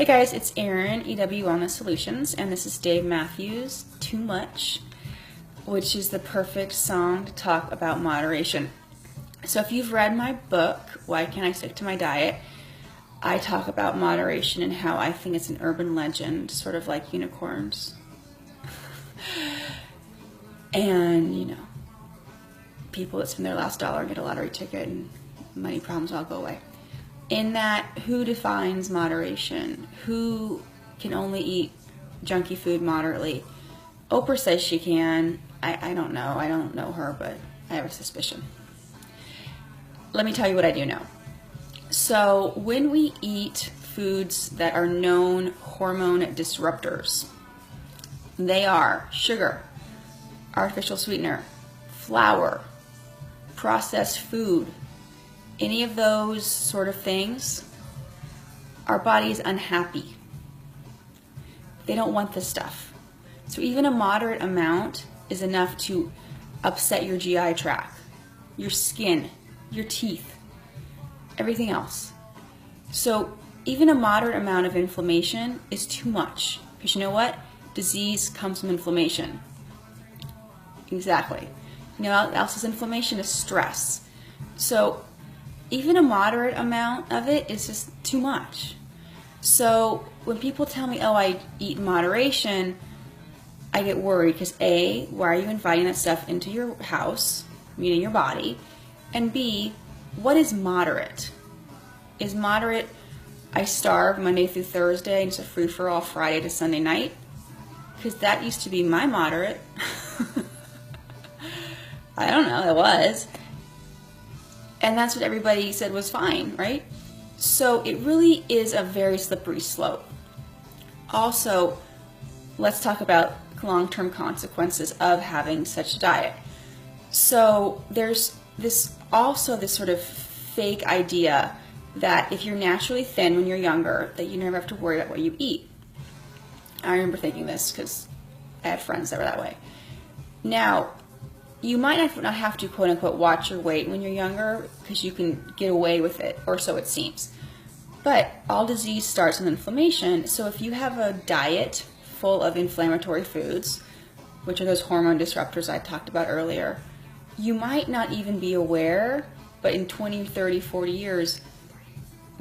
Hey guys, it's Erin, EW Wellness Solutions, and this is Dave Matthews' Too Much, which is the perfect song to talk about moderation. So if you've read my book, Why Can't I Stick to My Diet, I talk about moderation and how I think it's an urban legend, sort of like unicorns. And, you know, people that spend their last dollar and get a lottery ticket and money problems all go away. In that, who defines moderation? Who can only eat junky food moderately? Oprah says she can. I don't know. I don't know her, but I have a suspicion. Let me tell you what I do know. So when we eat foods that are known hormone disruptors, they are sugar, artificial sweetener, flour, processed food, any of those sort of things, our body is unhappy. They don't want this stuff. So even a moderate amount is enough to upset your GI tract, your skin, your teeth, everything else. So even a moderate amount of inflammation is too much. Because you know what? Disease comes from inflammation. Exactly. You know what else is inflammation? Is stress. So even a moderate amount of it is just too much. So when people tell me, oh, I eat in moderation, I get worried because A, why are you inviting that stuff into your house, meaning your body? And B, what is moderate? Is moderate, I starve Monday through Thursday and it's a free-for-all Friday to Sunday night? Because that used to be my moderate. I don't know, it was. And that's what everybody said was fine, right? So it really is a very slippery slope. Also, let's talk about long-term consequences of having such a diet. So there's this sort of fake idea that if you're naturally thin when you're younger, that you never have to worry about what you eat. I remember thinking this because I had friends that were that way. Now, you might not have to, quote unquote, watch your weight when you're younger because you can get away with it, or so it seems. But all disease starts with inflammation. So if you have a diet full of inflammatory foods, which are those hormone disruptors I talked about earlier, you might not even be aware, but in 20, 30, 40 years,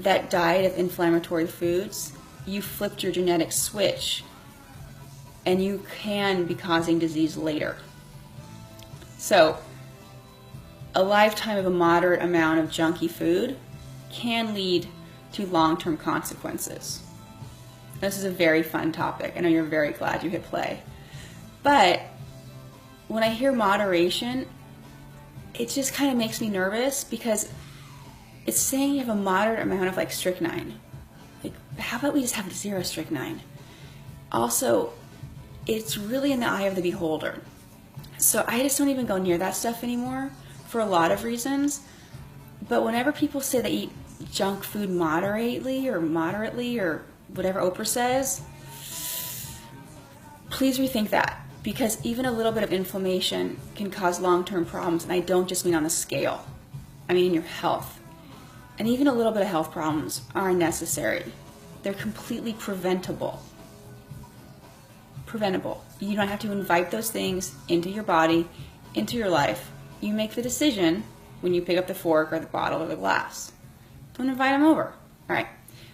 that diet of inflammatory foods, you flipped your genetic switch and you can be causing disease later. So, a lifetime of a moderate amount of junky food can lead to long-term consequences. This is a very fun topic. I know you're very glad you hit play. But when I hear moderation, it just kind of makes me nervous because it's saying you have a moderate amount of like strychnine. Like, how about we just have 0 strychnine? Also, it's really in the eye of the beholder. So I just don't even go near that stuff anymore for a lot of reasons. But whenever people say they eat junk food moderately or whatever Oprah says, please rethink that. Because even a little bit of inflammation can cause long-term problems. And I don't just mean on the scale. I mean in your health. And even a little bit of health problems are necessary. They're completely preventable. You don't have to invite those things into your body, into your life. You make the decision when you pick up the fork or the bottle or the glass. Don't invite them over. All right.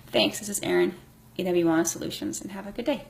Thanks. This is Erin, EW Wellness Solutions, and have a good day.